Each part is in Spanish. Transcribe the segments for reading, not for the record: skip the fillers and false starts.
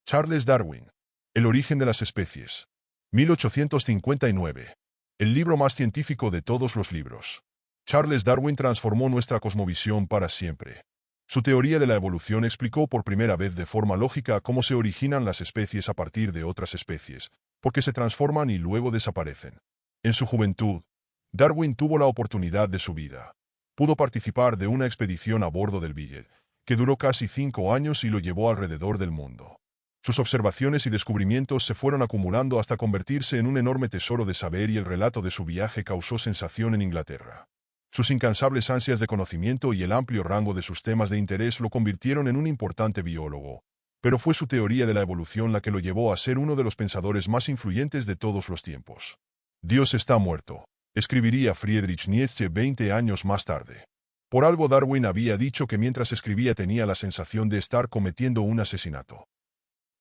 Charles Darwin. El origen de las especies. 1859. El libro más científico de todos los libros. Charles Darwin transformó nuestra cosmovisión para siempre. Su teoría de la evolución explicó por primera vez de forma lógica cómo se originan las especies a partir de otras especies, porque se transforman y luego desaparecen. En su juventud, Darwin tuvo la oportunidad de su vida. Pudo participar de una expedición a bordo del Beagle, que duró casi 5 años y lo llevó alrededor del mundo. Sus observaciones y descubrimientos se fueron acumulando hasta convertirse en un enorme tesoro de saber y el relato de su viaje causó sensación en Inglaterra. Sus incansables ansias de conocimiento y el amplio rango de sus temas de interés lo convirtieron en un importante biólogo, pero fue su teoría de la evolución la que lo llevó a ser uno de los pensadores más influyentes de todos los tiempos. Dios está muerto, escribiría Friedrich Nietzsche 20 años más tarde. Por algo Darwin había dicho que mientras escribía tenía la sensación de estar cometiendo un asesinato.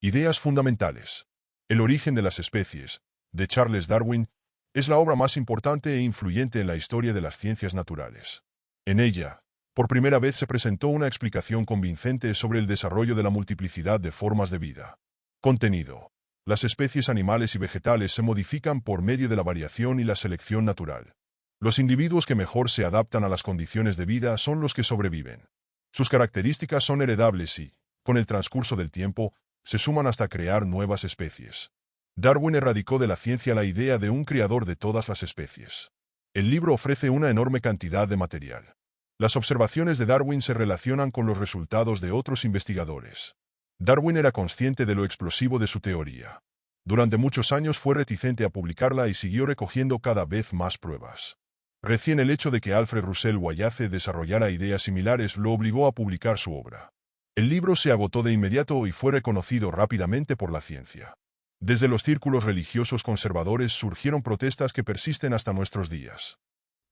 Ideas fundamentales. El origen de las especies, de Charles Darwin, es la obra más importante e influyente en la historia de las ciencias naturales. En ella, por primera vez se presentó una explicación convincente sobre el desarrollo de la multiplicidad de formas de vida. Contenido. Las especies animales y vegetales se modifican por medio de la variación y la selección natural. Los individuos que mejor se adaptan a las condiciones de vida son los que sobreviven. Sus características son heredables y, con el transcurso del tiempo, se suman hasta crear nuevas especies. Darwin erradicó de la ciencia la idea de un creador de todas las especies. El libro ofrece una enorme cantidad de material. Las observaciones de Darwin se relacionan con los resultados de otros investigadores. Darwin era consciente de lo explosivo de su teoría. Durante muchos años fue reticente a publicarla y siguió recogiendo cada vez más pruebas. Recién el hecho de que Alfred Russel Wallace desarrollara ideas similares lo obligó a publicar su obra. El libro se agotó de inmediato y fue reconocido rápidamente por la ciencia. Desde los círculos religiosos conservadores surgieron protestas que persisten hasta nuestros días.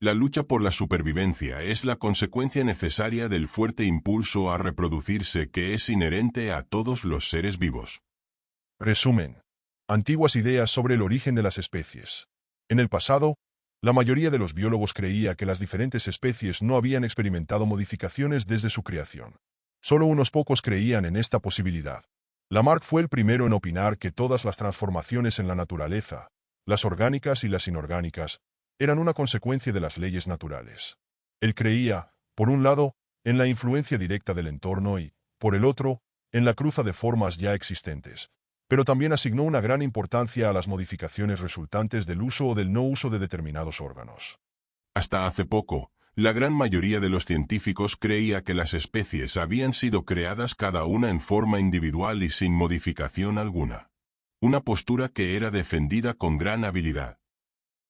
La lucha por la supervivencia es la consecuencia necesaria del fuerte impulso a reproducirse que es inherente a todos los seres vivos. Resumen. Antiguas ideas sobre el origen de las especies. En el pasado, la mayoría de los biólogos creía que las diferentes especies no habían experimentado modificaciones desde su creación. Solo unos pocos creían en esta posibilidad. Lamarck fue el primero en opinar que todas las transformaciones en la naturaleza, las orgánicas y las inorgánicas, eran una consecuencia de las leyes naturales. Él creía, por un lado, en la influencia directa del entorno y, por el otro, en la cruza de formas ya existentes, pero también asignó una gran importancia a las modificaciones resultantes del uso o del no uso de determinados órganos. Hasta hace poco, la gran mayoría de los científicos creía que las especies habían sido creadas cada una en forma individual y sin modificación alguna. Una postura que era defendida con gran habilidad.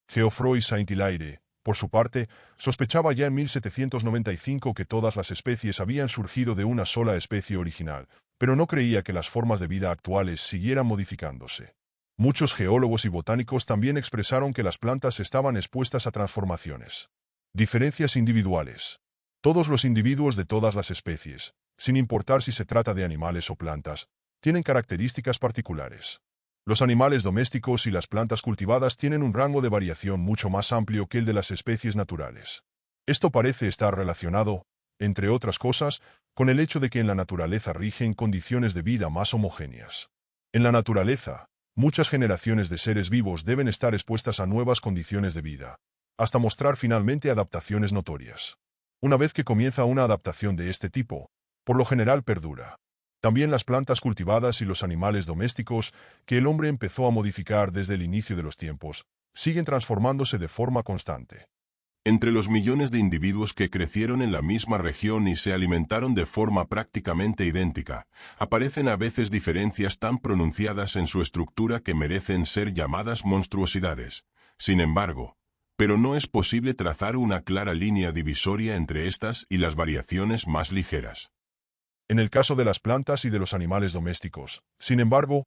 Geoffroy Saint-Hilaire, por su parte, sospechaba ya en 1795 que todas las especies habían surgido de una sola especie original, pero no creía que las formas de vida actuales siguieran modificándose. Muchos geólogos y botánicos también expresaron que las plantas estaban expuestas a transformaciones. Diferencias individuales. Todos los individuos de todas las especies, sin importar si se trata de animales o plantas, tienen características particulares. Los animales domésticos y las plantas cultivadas tienen un rango de variación mucho más amplio que el de las especies naturales. Esto parece estar relacionado, entre otras cosas, con el hecho de que en la naturaleza rigen condiciones de vida más homogéneas. En la naturaleza, muchas generaciones de seres vivos deben estar expuestas a nuevas condiciones de vida, hasta mostrar finalmente adaptaciones notorias. Una vez que comienza una adaptación de este tipo, por lo general perdura. También las plantas cultivadas y los animales domésticos, que el hombre empezó a modificar desde el inicio de los tiempos, siguen transformándose de forma constante. Entre los millones de individuos que crecieron en la misma región y se alimentaron de forma prácticamente idéntica, aparecen a veces diferencias tan pronunciadas en su estructura que merecen ser llamadas monstruosidades. Sin embargo, pero no es posible trazar una clara línea divisoria entre estas y las variaciones más ligeras. En el caso de las plantas y de los animales domésticos, sin embargo,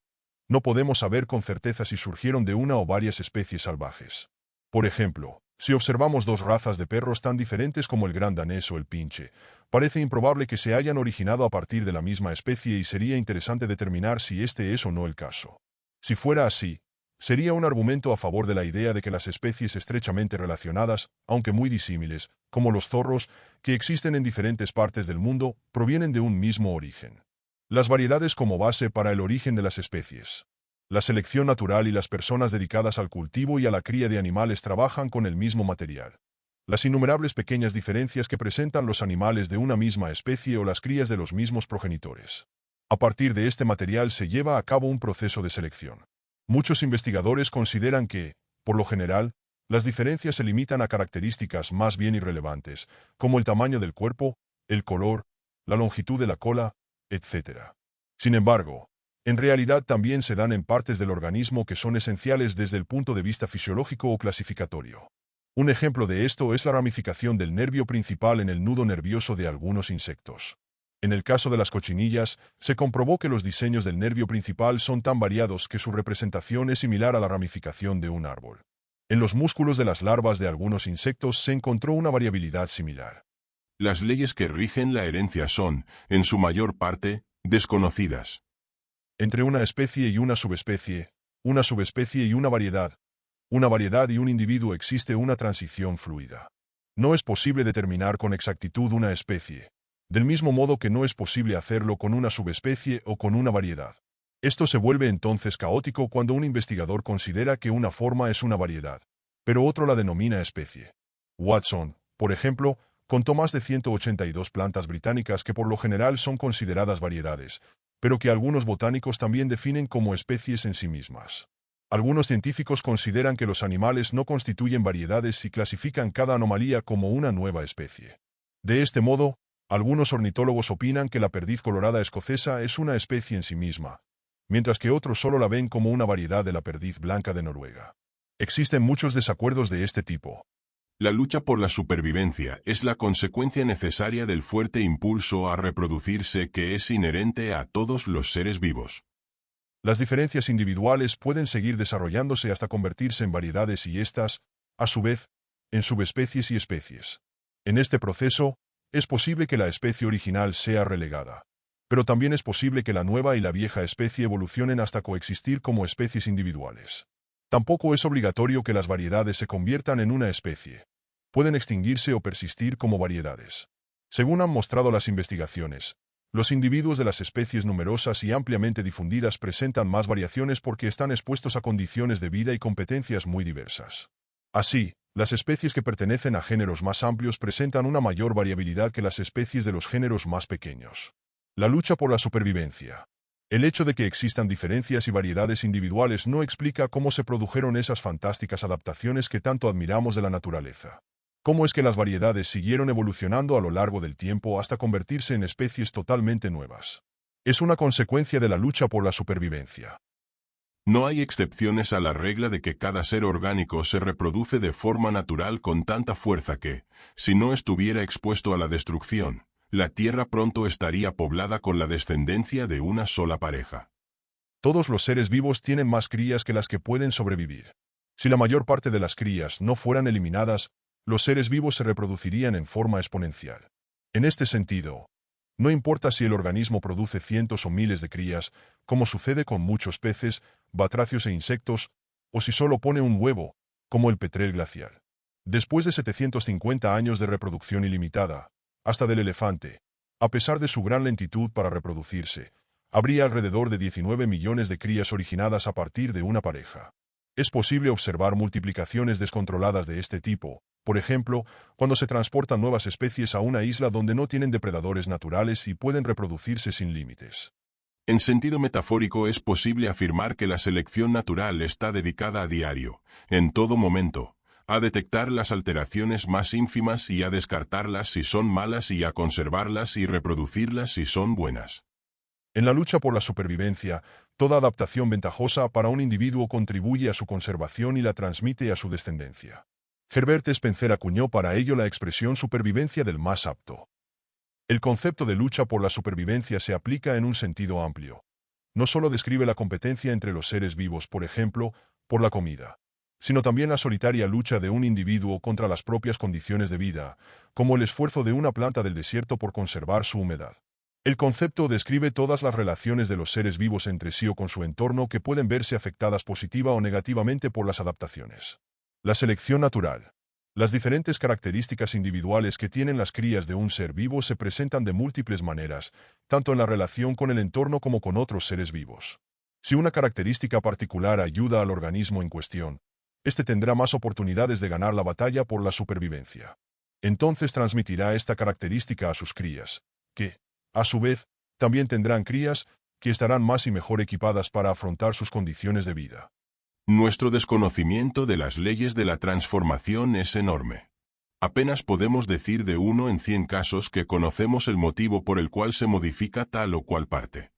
no podemos saber con certeza si surgieron de una o varias especies salvajes. Por ejemplo, si observamos dos razas de perros tan diferentes como el gran danés o el pinche, parece improbable que se hayan originado a partir de la misma especie y sería interesante determinar si este es o no el caso. Si fuera así, sería un argumento a favor de la idea de que las especies estrechamente relacionadas, aunque muy disímiles, como los zorros, que existen en diferentes partes del mundo, provienen de un mismo origen. Las variedades como base para el origen de las especies. La selección natural y las personas dedicadas al cultivo y a la cría de animales trabajan con el mismo material. Las innumerables pequeñas diferencias que presentan los animales de una misma especie o las crías de los mismos progenitores. A partir de este material se lleva a cabo un proceso de selección. Muchos investigadores consideran que, por lo general, las diferencias se limitan a características más bien irrelevantes, como el tamaño del cuerpo, el color, la longitud de la cola, etc. Sin embargo, en realidad también se dan en partes del organismo que son esenciales desde el punto de vista fisiológico o clasificatorio. Un ejemplo de esto es la ramificación del nervio principal en el nudo nervioso de algunos insectos. En el caso de las cochinillas, se comprobó que los diseños del nervio principal son tan variados que su representación es similar a la ramificación de un árbol. En los músculos de las larvas de algunos insectos se encontró una variabilidad similar. Las leyes que rigen la herencia son, en su mayor parte, desconocidas. Entre una especie y una subespecie y una variedad y un individuo existe una transición fluida. No es posible determinar con exactitud una especie, del mismo modo que no es posible hacerlo con una subespecie o con una variedad. Esto se vuelve entonces caótico cuando un investigador considera que una forma es una variedad, pero otro la denomina especie. Watson, por ejemplo, contó más de 182 plantas británicas que por lo general son consideradas variedades, pero que algunos botánicos también definen como especies en sí mismas. Algunos científicos consideran que los animales no constituyen variedades y clasifican cada anomalía como una nueva especie. De este modo, algunos ornitólogos opinan que la perdiz colorada escocesa es una especie en sí misma, mientras que otros solo la ven como una variedad de la perdiz blanca de Noruega. Existen muchos desacuerdos de este tipo. La lucha por la supervivencia es la consecuencia necesaria del fuerte impulso a reproducirse que es inherente a todos los seres vivos. Las diferencias individuales pueden seguir desarrollándose hasta convertirse en variedades y estas, a su vez, en subespecies y especies. En este proceso, es posible que la especie original sea relegada. Pero también es posible que la nueva y la vieja especie evolucionen hasta coexistir como especies individuales. Tampoco es obligatorio que las variedades se conviertan en una especie. Pueden extinguirse o persistir como variedades. Según han mostrado las investigaciones, los individuos de las especies numerosas y ampliamente difundidas presentan más variaciones porque están expuestos a condiciones de vida y competencias muy diversas. Así, las especies que pertenecen a géneros más amplios presentan una mayor variabilidad que las especies de los géneros más pequeños. La lucha por la supervivencia. El hecho de que existan diferencias y variedades individuales no explica cómo se produjeron esas fantásticas adaptaciones que tanto admiramos de la naturaleza. ¿Cómo es que las variedades siguieron evolucionando a lo largo del tiempo hasta convertirse en especies totalmente nuevas? Es una consecuencia de la lucha por la supervivencia. No hay excepciones a la regla de que cada ser orgánico se reproduce de forma natural con tanta fuerza que, si no estuviera expuesto a la destrucción, la Tierra pronto estaría poblada con la descendencia de una sola pareja. Todos los seres vivos tienen más crías que las que pueden sobrevivir. Si la mayor parte de las crías no fueran eliminadas, los seres vivos se reproducirían en forma exponencial. En este sentido, no importa si el organismo produce cientos o miles de crías, como sucede con muchos peces, batracios e insectos, o si solo pone un huevo, como el petrel glacial. Después de 750 años de reproducción ilimitada, hasta del elefante, a pesar de su gran lentitud para reproducirse, habría alrededor de 19 millones de crías originadas a partir de una pareja. Es posible observar multiplicaciones descontroladas de este tipo, por ejemplo, cuando se transportan nuevas especies a una isla donde no tienen depredadores naturales y pueden reproducirse sin límites. En sentido metafórico es posible afirmar que la selección natural está dedicada a diario, en todo momento, a detectar las alteraciones más ínfimas y a descartarlas si son malas y a conservarlas y reproducirlas si son buenas. En la lucha por la supervivencia, toda adaptación ventajosa para un individuo contribuye a su conservación y la transmite a su descendencia. Herbert Spencer acuñó para ello la expresión supervivencia del más apto. El concepto de lucha por la supervivencia se aplica en un sentido amplio. No solo describe la competencia entre los seres vivos, por ejemplo, por la comida, sino también la solitaria lucha de un individuo contra las propias condiciones de vida, como el esfuerzo de una planta del desierto por conservar su humedad. El concepto describe todas las relaciones de los seres vivos entre sí o con su entorno que pueden verse afectadas positiva o negativamente por las adaptaciones. La selección natural. Las diferentes características individuales que tienen las crías de un ser vivo se presentan de múltiples maneras, tanto en la relación con el entorno como con otros seres vivos. Si una característica particular ayuda al organismo en cuestión, éste tendrá más oportunidades de ganar la batalla por la supervivencia. Entonces transmitirá esta característica a sus crías, que, a su vez, también tendrán crías que estarán más y mejor equipadas para afrontar sus condiciones de vida. Nuestro desconocimiento de las leyes de la transformación es enorme. Apenas podemos decir de 1 en 100 casos que conocemos el motivo por el cual se modifica tal o cual parte.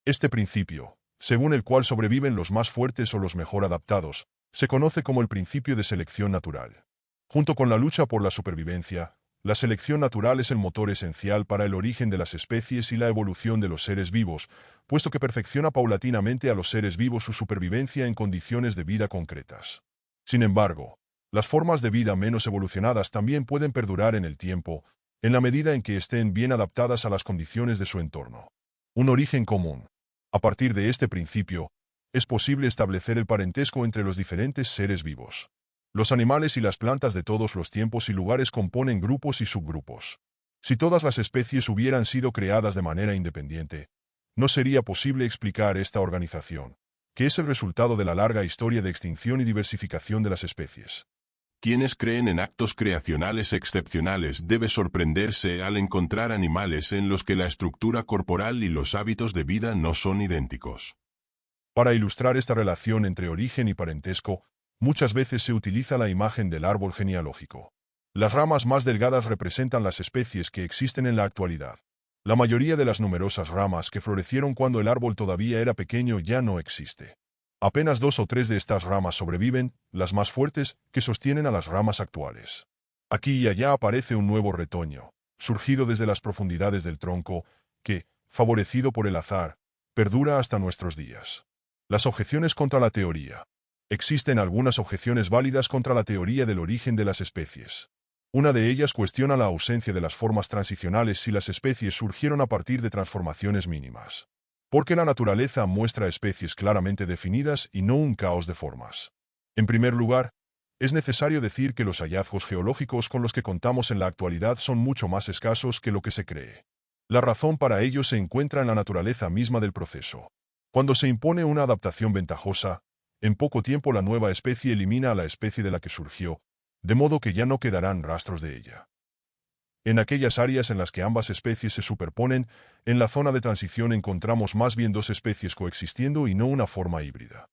Este principio, según el cual sobreviven los más fuertes o los mejor adaptados, se conoce como el principio de selección natural. Junto con la lucha por la supervivencia, la selección natural es el motor esencial para el origen de las especies y la evolución de los seres vivos, puesto que perfecciona paulatinamente a los seres vivos su supervivencia en condiciones de vida concretas. Sin embargo, las formas de vida menos evolucionadas también pueden perdurar en el tiempo, en la medida en que estén bien adaptadas a las condiciones de su entorno. Un origen común. A partir de este principio, es posible establecer el parentesco entre los diferentes seres vivos. Los animales y las plantas de todos los tiempos y lugares componen grupos y subgrupos. Si todas las especies hubieran sido creadas de manera independiente, no sería posible explicar esta organización, que es el resultado de la larga historia de extinción y diversificación de las especies. Quienes creen en actos creacionales excepcionales debe sorprenderse al encontrar animales en los que la estructura corporal y los hábitos de vida no son idénticos. Para ilustrar esta relación entre origen y parentesco, muchas veces se utiliza la imagen del árbol genealógico. Las ramas más delgadas representan las especies que existen en la actualidad. La mayoría de las numerosas ramas que florecieron cuando el árbol todavía era pequeño ya no existe. Apenas 2 o 3 de estas ramas sobreviven, las más fuertes, que sostienen a las ramas actuales. Aquí y allá aparece un nuevo retoño, surgido desde las profundidades del tronco, que, favorecido por el azar, perdura hasta nuestros días. Las objeciones contra la teoría. Existen algunas objeciones válidas contra la teoría del origen de las especies. Una de ellas cuestiona la ausencia de las formas transicionales si las especies surgieron a partir de transformaciones mínimas. Porque la naturaleza muestra especies claramente definidas y no un caos de formas. En primer lugar, es necesario decir que los hallazgos geológicos con los que contamos en la actualidad son mucho más escasos que lo que se cree. La razón para ello se encuentra en la naturaleza misma del proceso. Cuando se impone una adaptación ventajosa, en poco tiempo la nueva especie elimina a la especie de la que surgió, de modo que ya no quedarán rastros de ella. En aquellas áreas en las que ambas especies se superponen, en la zona de transición encontramos más bien 2 especies coexistiendo y no una forma híbrida.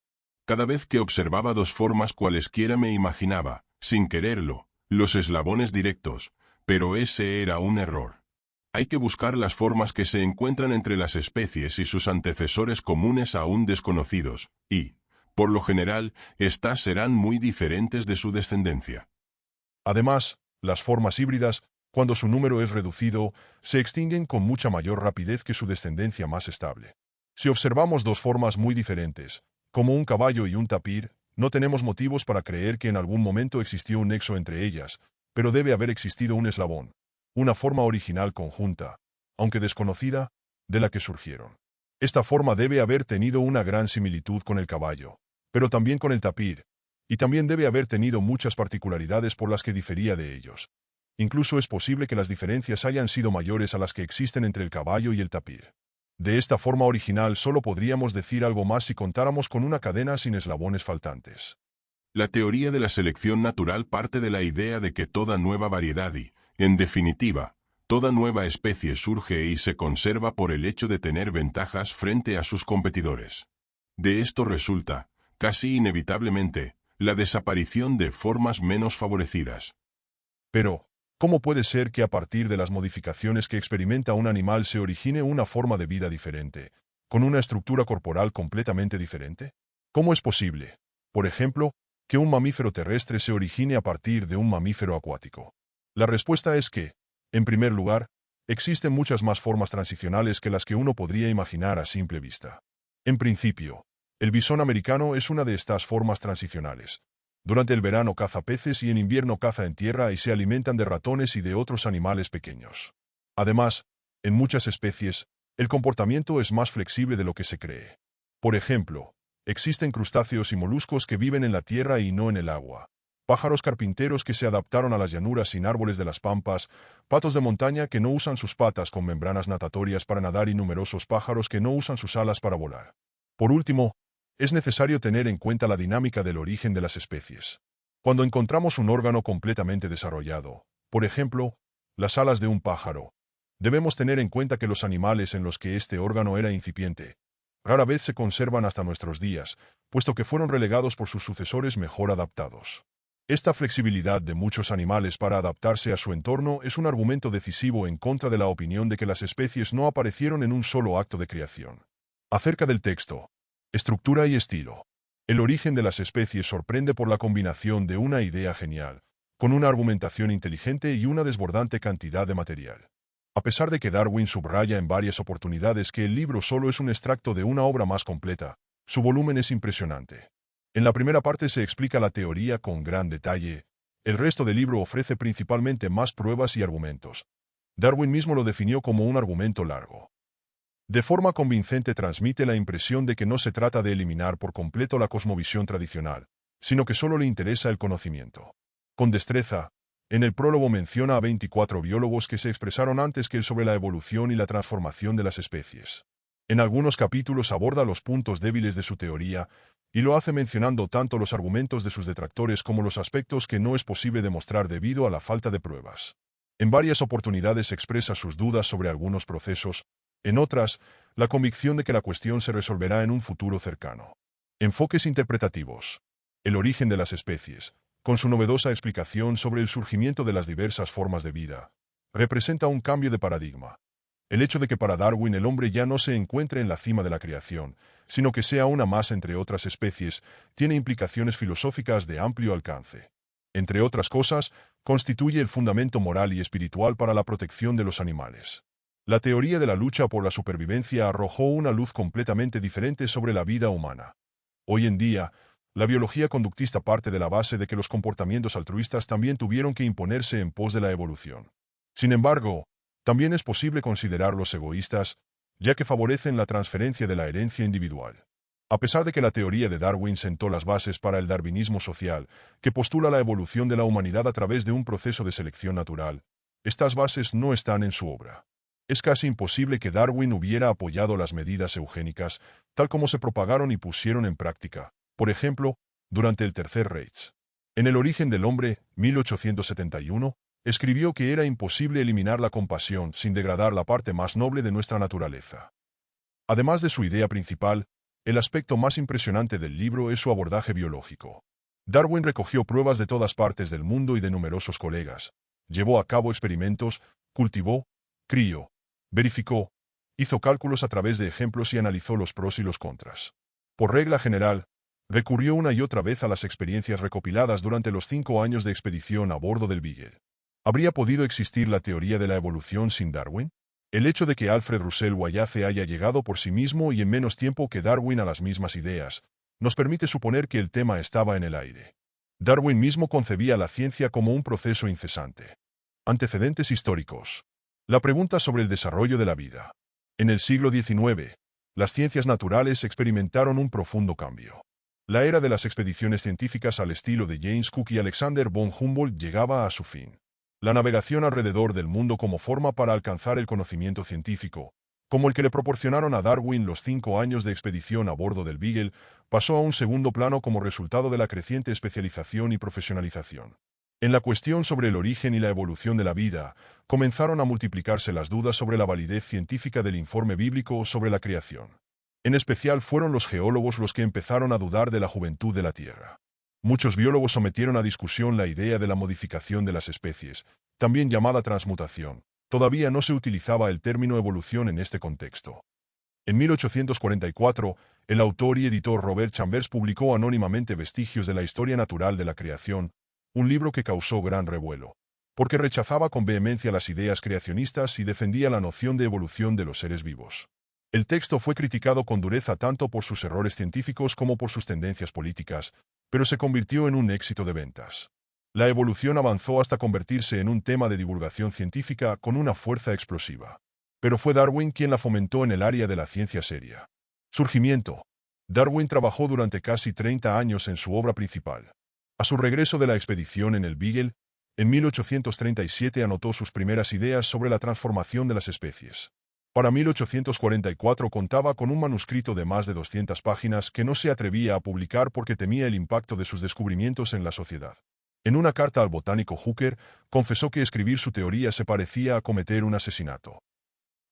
Cada vez que observaba 2 formas cualesquiera me imaginaba, sin quererlo, los eslabones directos, pero ese era un error. Hay que buscar las formas que se encuentran entre las especies y sus antecesores comunes aún desconocidos, y, por lo general, éstas serán muy diferentes de su descendencia. Además, las formas híbridas, cuando su número es reducido, se extinguen con mucha mayor rapidez que su descendencia más estable. Si observamos 2 formas muy diferentes, como un caballo y un tapir, no tenemos motivos para creer que en algún momento existió un nexo entre ellas, pero debe haber existido un eslabón, una forma original conjunta, aunque desconocida, de la que surgieron. Esta forma debe haber tenido una gran similitud con el caballo, pero también con el tapir, y también debe haber tenido muchas particularidades por las que difería de ellos. Incluso es posible que las diferencias hayan sido mayores a las que existen entre el caballo y el tapir. De esta forma original solo podríamos decir algo más si contáramos con una cadena sin eslabones faltantes. La teoría de la selección natural parte de la idea de que toda nueva variedad y, en definitiva, toda nueva especie surge y se conserva por el hecho de tener ventajas frente a sus competidores. De esto resulta, casi inevitablemente, la desaparición de formas menos favorecidas. Pero, ¿cómo puede ser que a partir de las modificaciones que experimenta un animal se origine una forma de vida diferente, con una estructura corporal completamente diferente? ¿Cómo es posible, por ejemplo, que un mamífero terrestre se origine a partir de un mamífero acuático? La respuesta es que, en primer lugar, existen muchas más formas transicionales que las que uno podría imaginar a simple vista. En principio, el bisón americano es una de estas formas transicionales. Durante el verano caza peces y en invierno caza en tierra y se alimentan de ratones y de otros animales pequeños. Además, en muchas especies, el comportamiento es más flexible de lo que se cree. Por ejemplo, existen crustáceos y moluscos que viven en la tierra y no en el agua. pájaros carpinteros que se adaptaron a las llanuras sin árboles de las pampas, patos de montaña que no usan sus patas con membranas natatorias para nadar y numerosos pájaros que no usan sus alas para volar. Por último, es necesario tener en cuenta la dinámica del origen de las especies. Cuando encontramos un órgano completamente desarrollado, por ejemplo, las alas de un pájaro, debemos tener en cuenta que los animales en los que este órgano era incipiente rara vez se conservan hasta nuestros días, puesto que fueron relegados por sus sucesores mejor adaptados. Esta flexibilidad de muchos animales para adaptarse a su entorno es un argumento decisivo en contra de la opinión de que las especies no aparecieron en un solo acto de creación. Acerca del texto, estructura y estilo. El origen de las especies sorprende por la combinación de una idea genial, con una argumentación inteligente y una desbordante cantidad de material. A pesar de que Darwin subraya en varias oportunidades que el libro solo es un extracto de una obra más completa, su volumen es impresionante. En la primera parte se explica la teoría con gran detalle. El resto del libro ofrece principalmente más pruebas y argumentos. Darwin mismo lo definió como un argumento largo. De forma convincente transmite la impresión de que no se trata de eliminar por completo la cosmovisión tradicional, sino que solo le interesa el conocimiento. Con destreza, en el prólogo menciona a 24 biólogos que se expresaron antes que él sobre la evolución y la transformación de las especies. En algunos capítulos aborda los puntos débiles de su teoría, y lo hace mencionando tanto los argumentos de sus detractores como los aspectos que no es posible demostrar debido a la falta de pruebas. En varias oportunidades expresa sus dudas sobre algunos procesos, en otras, la convicción de que la cuestión se resolverá en un futuro cercano. Enfoques interpretativos. El origen de las especies, con su novedosa explicación sobre el surgimiento de las diversas formas de vida, representa un cambio de paradigma. El hecho de que para Darwin el hombre ya no se encuentre en la cima de la creación, sino que sea una más entre otras especies, tiene implicaciones filosóficas de amplio alcance. Entre otras cosas, constituye el fundamento moral y espiritual para la protección de los animales. La teoría de la lucha por la supervivencia arrojó una luz completamente diferente sobre la vida humana. Hoy en día, la biología conductista parte de la base de que los comportamientos altruistas también tuvieron que imponerse en pos de la evolución. Sin embargo, también es posible considerarlos egoístas, ya que favorecen la transferencia de la herencia individual. A pesar de que la teoría de Darwin sentó las bases para el darwinismo social, que postula la evolución de la humanidad a través de un proceso de selección natural, estas bases no están en su obra. Es casi imposible que Darwin hubiera apoyado las medidas eugénicas, tal como se propagaron y pusieron en práctica, por ejemplo, durante el Tercer Reich. En El origen del hombre, 1871, escribió que era imposible eliminar la compasión sin degradar la parte más noble de nuestra naturaleza. Además de su idea principal, el aspecto más impresionante del libro es su abordaje biológico. Darwin recogió pruebas de todas partes del mundo y de numerosos colegas, llevó a cabo experimentos, cultivó, crió, verificó, hizo cálculos a través de ejemplos y analizó los pros y los contras. Por regla general, recurrió una y otra vez a las experiencias recopiladas durante los 5 años de expedición a bordo del Beagle. ¿Habría podido existir la teoría de la evolución sin Darwin? El hecho de que Alfred Russel Wallace haya llegado por sí mismo y en menos tiempo que Darwin a las mismas ideas, nos permite suponer que el tema estaba en el aire. Darwin mismo concebía la ciencia como un proceso incesante. Antecedentes históricos. La pregunta sobre el desarrollo de la vida. En el siglo XIX, las ciencias naturales experimentaron un profundo cambio. La era de las expediciones científicas al estilo de James Cook y Alexander von Humboldt llegaba a su fin. La navegación alrededor del mundo como forma para alcanzar el conocimiento científico, como el que le proporcionaron a Darwin los 5 años de expedición a bordo del Beagle, pasó a un segundo plano como resultado de la creciente especialización y profesionalización. En la cuestión sobre el origen y la evolución de la vida, comenzaron a multiplicarse las dudas sobre la validez científica del informe bíblico sobre la creación. En especial fueron los geólogos los que empezaron a dudar de la juventud de la Tierra. Muchos biólogos sometieron a discusión la idea de la modificación de las especies, también llamada transmutación. Todavía no se utilizaba el término evolución en este contexto. En 1844, el autor y editor Robert Chambers publicó anónimamente Vestigios de la historia natural de la creación, un libro que causó gran revuelo, porque rechazaba con vehemencia las ideas creacionistas y defendía la noción de evolución de los seres vivos. El texto fue criticado con dureza tanto por sus errores científicos como por sus tendencias políticas, pero se convirtió en un éxito de ventas. La evolución avanzó hasta convertirse en un tema de divulgación científica con una fuerza explosiva. Pero fue Darwin quien la fomentó en el área de la ciencia seria. Surgimiento. Darwin trabajó durante casi 30 años en su obra principal. A su regreso de la expedición en el Beagle, en 1837 anotó sus primeras ideas sobre la transformación de las especies. Para 1844 contaba con un manuscrito de más de 200 páginas que no se atrevía a publicar porque temía el impacto de sus descubrimientos en la sociedad. En una carta al botánico Hooker, confesó que escribir su teoría se parecía a cometer un asesinato.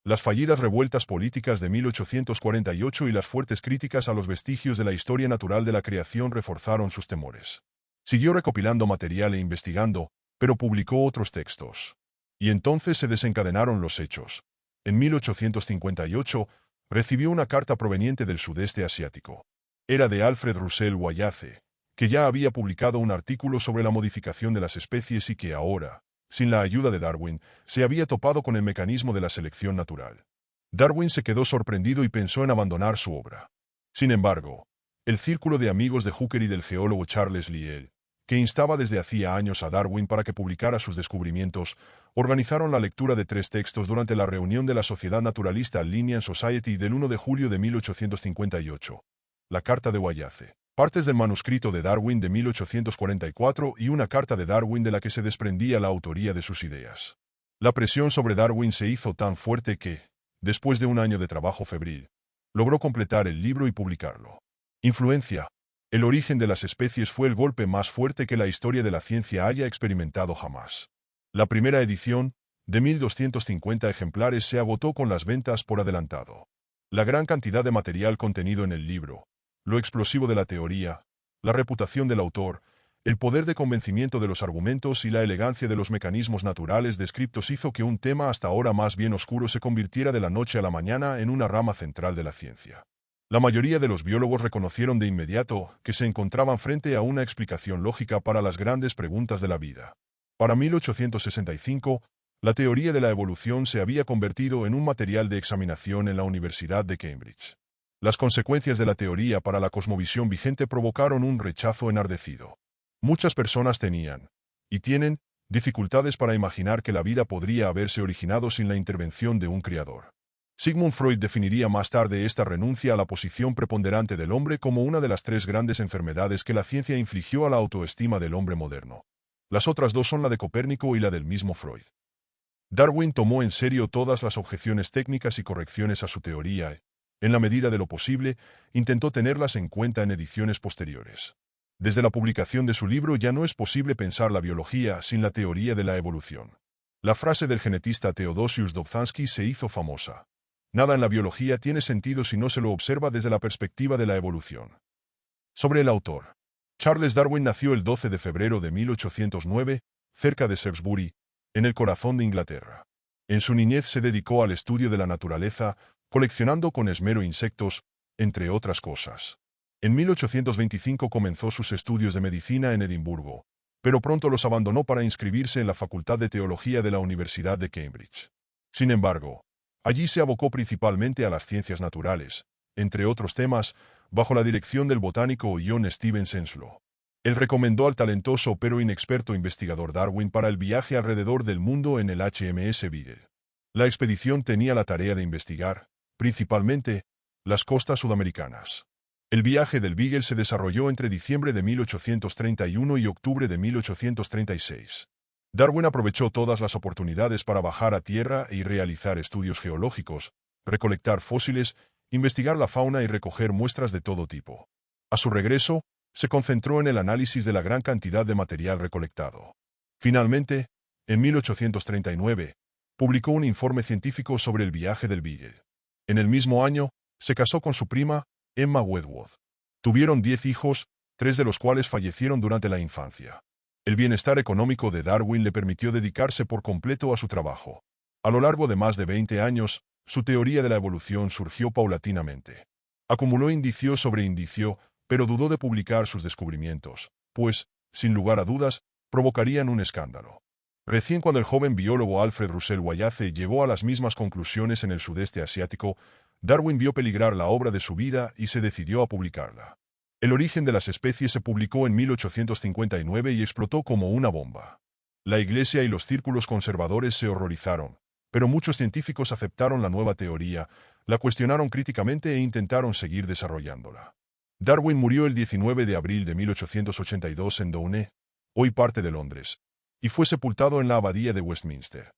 Las fallidas revueltas políticas de 1848 y las fuertes críticas a los vestigios de la historia natural de la creación reforzaron sus temores. Siguió recopilando material e investigando, pero publicó otros textos. Y entonces se desencadenaron los hechos. En 1858, recibió una carta proveniente del sudeste asiático. Era de Alfred Russel Wallace, que ya había publicado un artículo sobre la modificación de las especies y que ahora, sin la ayuda de Darwin, se había topado con el mecanismo de la selección natural. Darwin se quedó sorprendido y pensó en abandonar su obra. Sin embargo, el círculo de amigos de Hooker y del geólogo Charles Lyell, que instaba desde hacía años a Darwin para que publicara sus descubrimientos, organizaron la lectura de 3 textos durante la reunión de la Sociedad Naturalista Linnean Society del 1 de julio de 1858. La carta de Wallace, partes del manuscrito de Darwin de 1844 y una carta de Darwin de la que se desprendía la autoría de sus ideas. La presión sobre Darwin se hizo tan fuerte que, después de un año de trabajo febril, logró completar el libro y publicarlo. Influencia. El origen de las especies fue el golpe más fuerte que la historia de la ciencia haya experimentado jamás. La primera edición, de 1.250 ejemplares, se agotó con las ventas por adelantado. La gran cantidad de material contenido en el libro, lo explosivo de la teoría, la reputación del autor, el poder de convencimiento de los argumentos y la elegancia de los mecanismos naturales descritos hizo que un tema hasta ahora más bien oscuro se convirtiera de la noche a la mañana en una rama central de la ciencia. La mayoría de los biólogos reconocieron de inmediato que se encontraban frente a una explicación lógica para las grandes preguntas de la vida. Para 1865, la teoría de la evolución se había convertido en un material de examinación en la Universidad de Cambridge. Las consecuencias de la teoría para la cosmovisión vigente provocaron un rechazo enardecido. Muchas personas tenían, y tienen, dificultades para imaginar que la vida podría haberse originado sin la intervención de un creador. Sigmund Freud definiría más tarde esta renuncia a la posición preponderante del hombre como una de las 3 grandes enfermedades que la ciencia infligió a la autoestima del hombre moderno. Las otras 2 son la de Copérnico y la del mismo Freud. Darwin tomó en serio todas las objeciones técnicas y correcciones a su teoría y, en la medida de lo posible, intentó tenerlas en cuenta en ediciones posteriores. Desde la publicación de su libro ya no es posible pensar la biología sin la teoría de la evolución. La frase del genetista Theodosius Dobzhansky se hizo famosa. Nada en la biología tiene sentido si no se lo observa desde la perspectiva de la evolución. Sobre el autor. Charles Darwin nació el 12 de febrero de 1809, cerca de Shrewsbury, en el corazón de Inglaterra. En su niñez se dedicó al estudio de la naturaleza, coleccionando con esmero insectos, entre otras cosas. En 1825 comenzó sus estudios de medicina en Edimburgo, pero pronto los abandonó para inscribirse en la Facultad de Teología de la Universidad de Cambridge. Sin embargo, allí se abocó principalmente a las ciencias naturales, entre otros temas, bajo la dirección del botánico John Stevens Henslow. Él recomendó al talentoso pero inexperto investigador Darwin para el viaje alrededor del mundo en el HMS Beagle. La expedición tenía la tarea de investigar, principalmente, las costas sudamericanas. El viaje del Beagle se desarrolló entre diciembre de 1831 y octubre de 1836. Darwin aprovechó todas las oportunidades para bajar a tierra y realizar estudios geológicos, recolectar fósiles, investigar la fauna y recoger muestras de todo tipo. A su regreso, se concentró en el análisis de la gran cantidad de material recolectado. Finalmente, en 1839, publicó un informe científico sobre el viaje del Beagle. En el mismo año, se casó con su prima, Emma Wedgwood. Tuvieron 10 hijos, 3 de los cuales fallecieron durante la infancia. El bienestar económico de Darwin le permitió dedicarse por completo a su trabajo. A lo largo de más de 20 años, su teoría de la evolución surgió paulatinamente. Acumuló indicio sobre indicio, pero dudó de publicar sus descubrimientos, pues, sin lugar a dudas, provocarían un escándalo. Recién cuando el joven biólogo Alfred Russel Wallace llegó a las mismas conclusiones en el sudeste asiático, Darwin vio peligrar la obra de su vida y se decidió a publicarla. El origen de las especies se publicó en 1859 y explotó como una bomba. La Iglesia y los círculos conservadores se horrorizaron, pero muchos científicos aceptaron la nueva teoría, la cuestionaron críticamente e intentaron seguir desarrollándola. Darwin murió el 19 de abril de 1882 en Doune, hoy parte de Londres, y fue sepultado en la abadía de Westminster.